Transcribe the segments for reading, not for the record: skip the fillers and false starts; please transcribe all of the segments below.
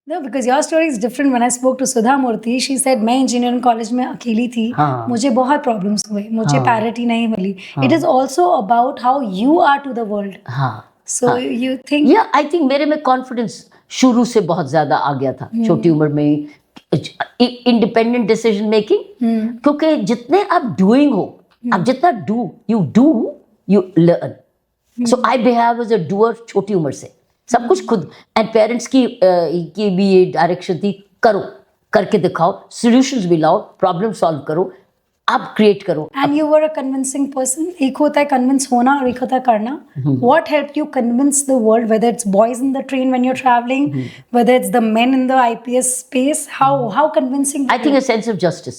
No, because your story is different. When I spoke to Sudha Murthy, she said मैं engineering college में अकेली थी, हाँ. मुझे बहुत प्रॉब्लम्स हुए, मुझे हाँ. पैरिटी नहीं मिली. हाँ. It is also about how you are to the world. हाँ. So हाँ. you think? Yeah, I think मेरे में कॉन्फिडेंस शुरू से बहुत ज्यादा आ गया था छोटी उम्र में. इंडिपेंडेंट डिसीजन मेकिंग, क्योंकि जितने आप डूइंग हो, आप जितना do you learn. So I behave as a doer छोटी उम्र से, सब कुछ खुद. एंड पेरेंट्स की भी ये डायरेक्शन थी, करो, करके दिखाओ, सॉल्यूशंस भी लाओ, प्रॉब्लम सॉल्व करो, आप क्रिएट करो. And you were a convincing person. एक होता है कन्विंस होना और एक होता है करना. What helped you convince the world, whether it's boys in the train when you're traveling, whether it's the men in the IPS space? How convincing? I think a sense of justice.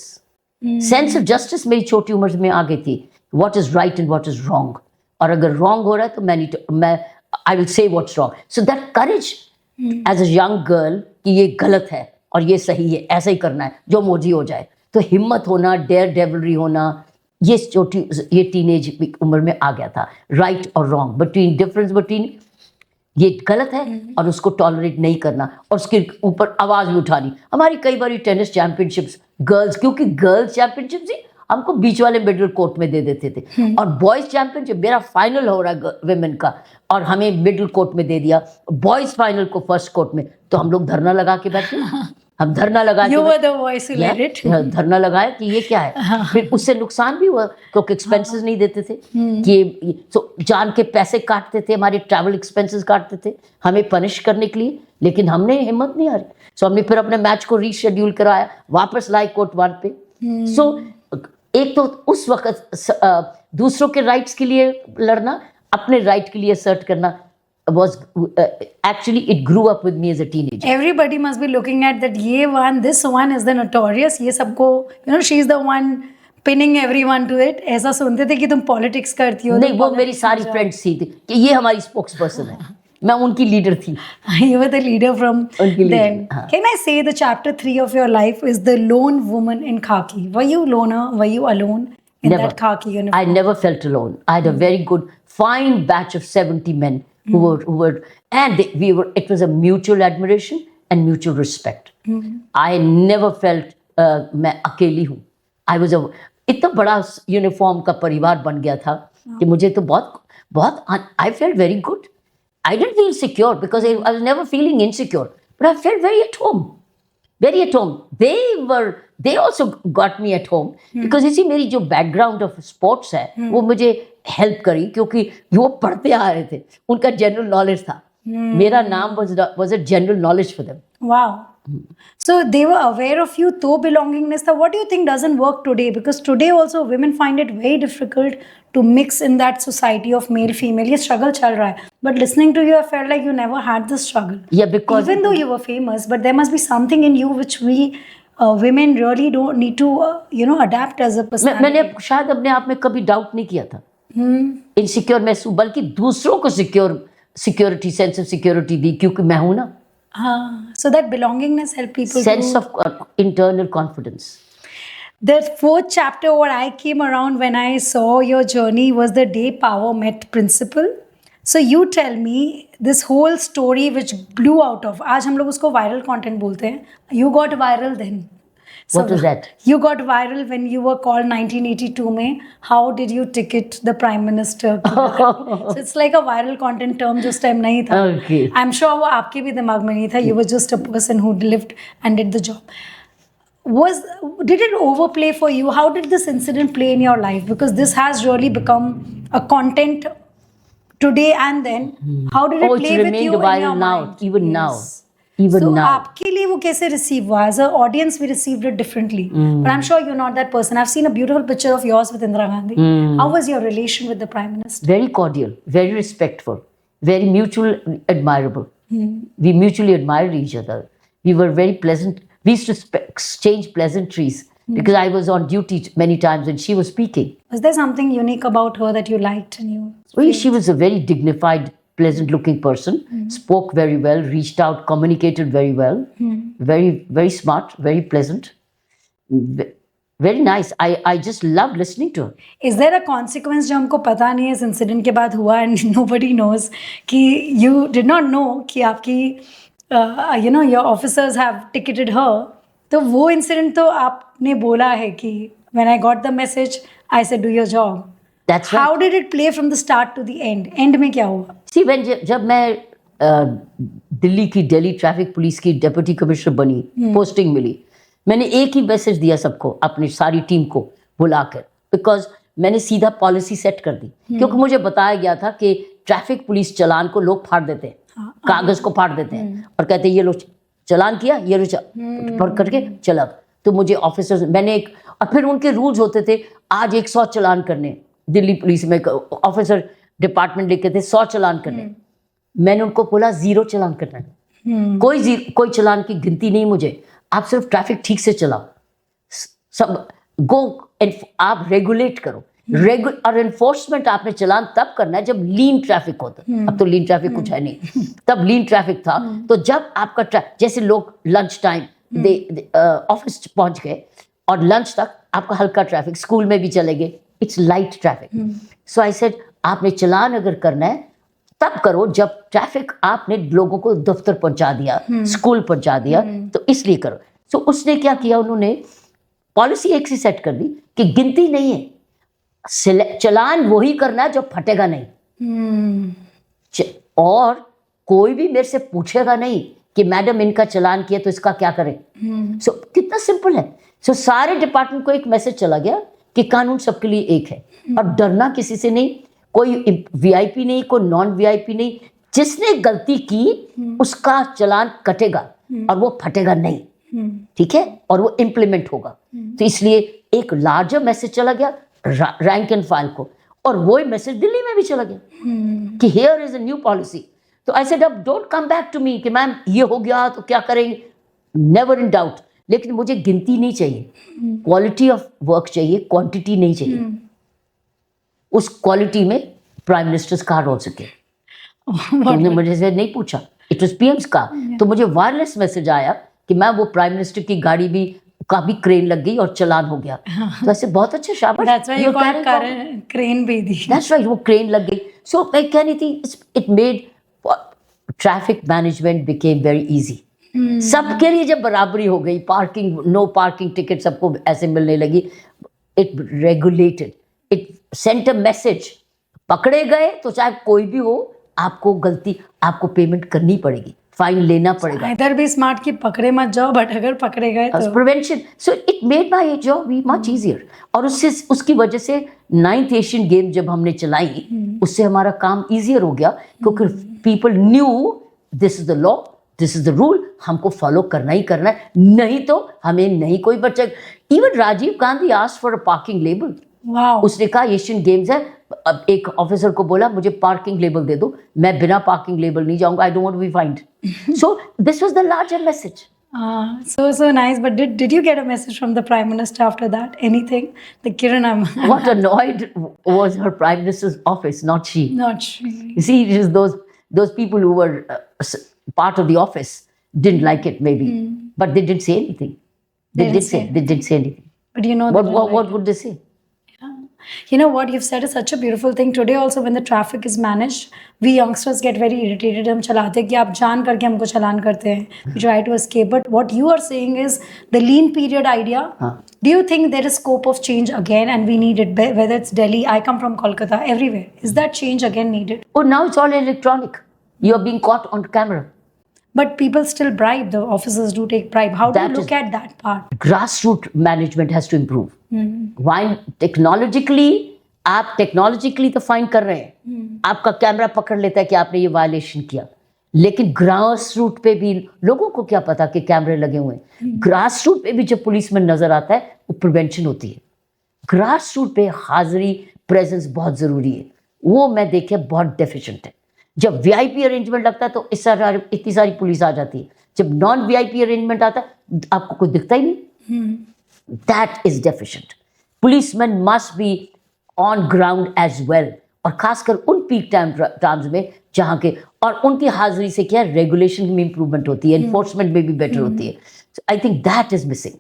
Sense of justice मेरी छोटी उम्र में आ गई थी. What is right and what is wrong, और अगर wrong हो रहा है तो मैं I will say what's wrong. So that courage as a young girl कि ये गलत है और ये सही है, ऐसा ही करना है, जो मर्जी हो जाए. तो हिम्मत होना, डेयर डेविलरी होना, ये टीनेज उम्र में आ गया था. राइट और रॉन्ग, डिफरेंस बिटवीन ये गलत है और उसको टॉलरेट नहीं करना, और उसके ऊपर आवाज भी उठानी. हमारी कई बार टेनिस चैंपियनशिप्स गर्ल्स, क्योंकि गर्ल्स चैंपियनशिप्स ही हमको बीच वाले मिडिल कोर्ट में दे देते थे, और बॉयज चैंपियनशिप मेरा फाइनल हो रहा है विमेन का, और हमें मिडिल कोर्ट में दे दिया, बॉयज फाइनल को फर्स्ट कोर्ट में. तो हम लोग धरना लगा के बैठे. हम धरना लगा धरना लगाया कि ये क्या है. फिर उससे नुकसान भी हुआ, क्योंकि एक्सपेंसेस नहीं देते थे, कि तो जान के पैसे काटते थे, हमारे ट्रैवल एक्सपेंसेस काटते थे हमें पनिश करने के लिए. लेकिन हमने हिम्मत नहीं हारी. सो हमने फिर अपने मैच को रीशेड्यूल कराया, वापस लाए कोर्ट 1 पे. सो एक तो उस वक्त दूसरों के राइट्स के लिए लड़ना, अपने राइट के लिए असर्ट करना was actually it grew up with me as a teenager. Everybody must be looking at that. This one is the notorious. ये सबको, she is the one pinning everyone to it. ऐसा सुनते थे कि तुम politics करती हो. नहीं, वो मेरी सारी फ्रेंड्स थी कि ये हमारी स्पोक्स पर्सन है. मैं उनकी लीडर थी. You were the leader from then. Can I say the chapter 3 of your life is the lone woman in khaki? Were you loner? Were you alone in that khaki uniform? I never felt alone. I had a very good, fine batch of 70 men. Who were, and it was a mutual admiration and mutual respect. I never felt मैं अकेली हूँ. इतना बड़ा uniform का परिवार बन गया था कि मुझे तो बहुत I felt very good. I didn't feel secure because I was never feeling insecure, but I felt very at home. Very at home. They also got me at home because इसी मेरी जो बैकग्राउंड ऑफ स्पोर्ट्स है वो मुझे help करी, क्योंकि वो पढ़ते आ रहे थे, उनका जनरल नॉलेज था. मेरा नाम was a general knowledge for them. Wow. So they were aware of you, तो belongingness था. What do you think doesn't work today? Because today also women find it very difficult to mix in that society of male female. ये struggle चल रहा है. But listening to you, I felt like you never had this struggle. Yeah, because even though you were famous, but there must be something in you which we women really don't need to adapt as a personality. मैंने शायद अपने आप में कभी doubt नहीं किया था. Insecure महसूस, बल्कि दूसरों को सिक्योरिटी, सेंस ऑफ सिक्योरिटी दी, क्योंकि मैं हूं ना. So that belongingness help people. Sense of internal confidence. The 4th chapter what I came around when I saw your journey was the day power met principle. So you tell me this whole story which blew out of, आज हम लोग उसको viral content बोलते हैं. You got viral then. What was that? You got viral when you were called 1982 में. How did you ticket the prime minister? So it's like a viral content term जो उस time नहीं था. Okay. I'm sure वो आपके भी दिमाग में नहीं था. You were just a person who lived and did the job. Did it overplay for you? How did this incident play in your life? Because this has really become a content today and then. How did it play with you in your mind? Even now. So आपके लिए वो कैसे receive हुआ? As an audience we received it differently. But I'm sure you're not that person. I've seen a beautiful picture of yours with Indira Gandhi. How was your relation with the Prime Minister? Very cordial, very respectful, very mutually admirable. We mutually admired each other. We were very pleasant. We used to exchange pleasantries because I was on duty many times and she was speaking. Was there something unique about her that you liked and you? Well, she was a very dignified, pleasant looking person, spoke very well, reached out, communicated very well, very, very smart, very pleasant, very nice. I just loved listening to her. Is there a consequence जो हमको पता नहीं है इस incident के बाद हुआ and nobody knows कि you did not know कि आपकी your officers have ticketed her. तो वो इंसिडेंट तो आपने बोला है कि when I got the message, I said do your job. That's right. How did it play from the start to the end? End में क्या हुआ? See, when जब मैं दिल्ली ट्रैफिक पुलिस की डिप्टी कमिश्नर बनी, पोस्टिंग मिली, मैंने एक ही मैसेज दिया सबको, अपनी सारी टीम को बुलाकर, बिकॉज मैंने सीधा पॉलिसी सेट कर दी, क्योंकि मुझे बताया गया था कि ट्रैफिक पुलिस चालान को लोग फाड़ देते हैं, कागज को फाड़ देते हैं और कहते हैं ये लो चालान किया, ये लो पढ़ करके चला। तो मुझे ऑफिसर्स, मैंने एक, और फिर उनके रूल्स होते थे, आज 100 चालान करने, दिल्ली पुलिस में ऑफिसर डिपार्टमेंट लिखे थे 100 चालान करने, मैंने उनको बोला 0 चालान करना है, कोई चालान की गिनती नहीं मुझे, आप सिर्फ ट्रैफिक ठीक से चलाओ, सब गो, आप रेगुलेट करो, और एनफोर्समेंट आपने चालान तब करना है जब लीन ट्रैफिक होता है। अब तो लीन ट्रैफिक कुछ है नहीं, तब लीन ट्रैफिक था। तो जब आपका जैसे लोग लंच टाइम ऑफिस पहुंच गए और लंच तक आपका हल्का ट्रैफिक, स्कूल में भी चले गए, its light traffic. So I said आपने चालान अगर करना है तब करो जब ट्रैफिक आपने लोगों को दफ्तर पहुंचा दिया, स्कूल पहुंचा दिया, तो इसलिए करो। सो उसने क्या किया, उन्होंने पॉलिसी एक सी सेट कर दी कि गिनती नहीं है, चालान वही करना है जो फटेगा नहीं, और कोई भी मेरे से पूछेगा नहीं कि मैडम इनका चालान किया तो इसका क्या करें। सो कितना सिंपल है। सो सारे डिपार्टमेंट को एक मैसेज चला गया कि कानून सबके लिए एक है, और डरना किसी से नहीं, कोई वीआईपी नहीं, कोई नॉन वीआईपी नहीं, जिसने गलती की उसका चालान कटेगा और वो फटेगा नहीं, ठीक है, और वो इम्प्लीमेंट होगा। तो इसलिए एक लार्जर मैसेज चला गया रैंक एंड फाइल को, और वो मैसेज दिल्ली में भी चला गया कि here is a new policy. तो आई सेड अब don't come back to me कि मैम ये हो गया तो क्या करेंगे, नेवर इन डाउट, लेकिन मुझे गिनती नहीं चाहिए, क्वालिटी ऑफ वर्क चाहिए, क्वांटिटी नहीं चाहिए। उस क्वालिटी में प्राइम मिनिस्टर्स का रोल सके। उन्होंने मुझे से नहीं पूछा, इट वाज पीएम्स का। तो मुझे वायरलेस मैसेज आया कि मैम वो प्राइम मिनिस्टर की गाड़ी भी का भी क्रेन लग गई और चालान हो गया। तो ऐसे बहुत अच्छे, शाबाश, That's why you got crane भी दी। That's right, वो क्रेन लग गई। सो मैं कह रही थी, it made traffic management became very easy. सबके लिए जब बराबरी हो गई, पार्किंग, नो पार्किंग टिकट सबको ऐसे मिलने लगी, it regulated, it sent a message, पकड़े गए तो चाहे कोई भी हो, आपको गलती, आपको पेमेंट करनी पड़ेगी, फाइन लेना पड़ेगा। इधर भी स्मार्ट की पकड़े मत जाओ, बट अगर पकड़े गए तो prevention. So it made my job much easier. और उसकी वजह से 9th एशियन गेम जब हमने चलाई, उससे हमारा काम इजियर हो गया, क्योंकि people new this is the law, this is the rule, हमको फॉलो करना ही करना है, नहीं तो हमें नहीं कोई बचा। Even Rajiv Gandhi asked for a parking label. Wow. उसने कहा एशियन गेम्स है, अब एक ऑफिसर को बोला मुझे पार्किंग लेबल दे दो, मैं बिना पार्किंग लेबल नहीं जाऊंगा, I don't want to be fined. So this was the larger message. So nice. But did you get a message from the Prime Minister after that? Anything? The Kiran, What annoyed was her Prime Minister's office, not she. not sure. You see, it is those people who were part of the office didn't like it maybe, but they didn't say anything. They didn't say anything. But you know, What would they say? you know what you've said is such a beautiful thing. Today also when the traffic is managed, we youngsters get very irritated. हम चलाते हैं कि आप जान करके हमको चलान करते हैं. We try to escape. But what you are saying is the lean period idea. Do you think there is scope of change again, and we need it? Whether it's Delhi, I come from Kolkata, everywhere. Is that change again needed? Oh, now it's all electronic. You are being caught on camera. But people still bribe. The officers do take bribe. How do you look at that part? Grassroots management has to improve. Why technologically, आप technologically तो fine कर रहे हैं, आपका camera पकड़ लेता है कि आपने ये वायलेशन किया, लेकिन ग्रास रूट पे भी लोगों को क्या पता कि कैमरे लगे हुए हैं। ग्रास रूट पे भी जब पुलिस में नजर आता है, वो प्रिवेंशन होती है। ग्रास रूट पे हाजिरी, प्रेजेंस बहुत जरूरी है, वो मैं देखे बहुत डेफिशिएंट है। जब वीआईपी अरेंजमेंट लगता है तो इतनी सारी पुलिस आ जाती है, जब नॉन वीआईपी अरेंजमेंट आता है आपको कुछ दिखता ही नहीं। That is deficient. Policemen must be on ground as well. और खासकर उन पीक टाइम्स में जहाँ के, और उनकी हाजिरी से क्या रेगुलेशन में इंप्रूवमेंट होती है, एनफोर्समेंट में भी बेटर होती है। So I think that is missing.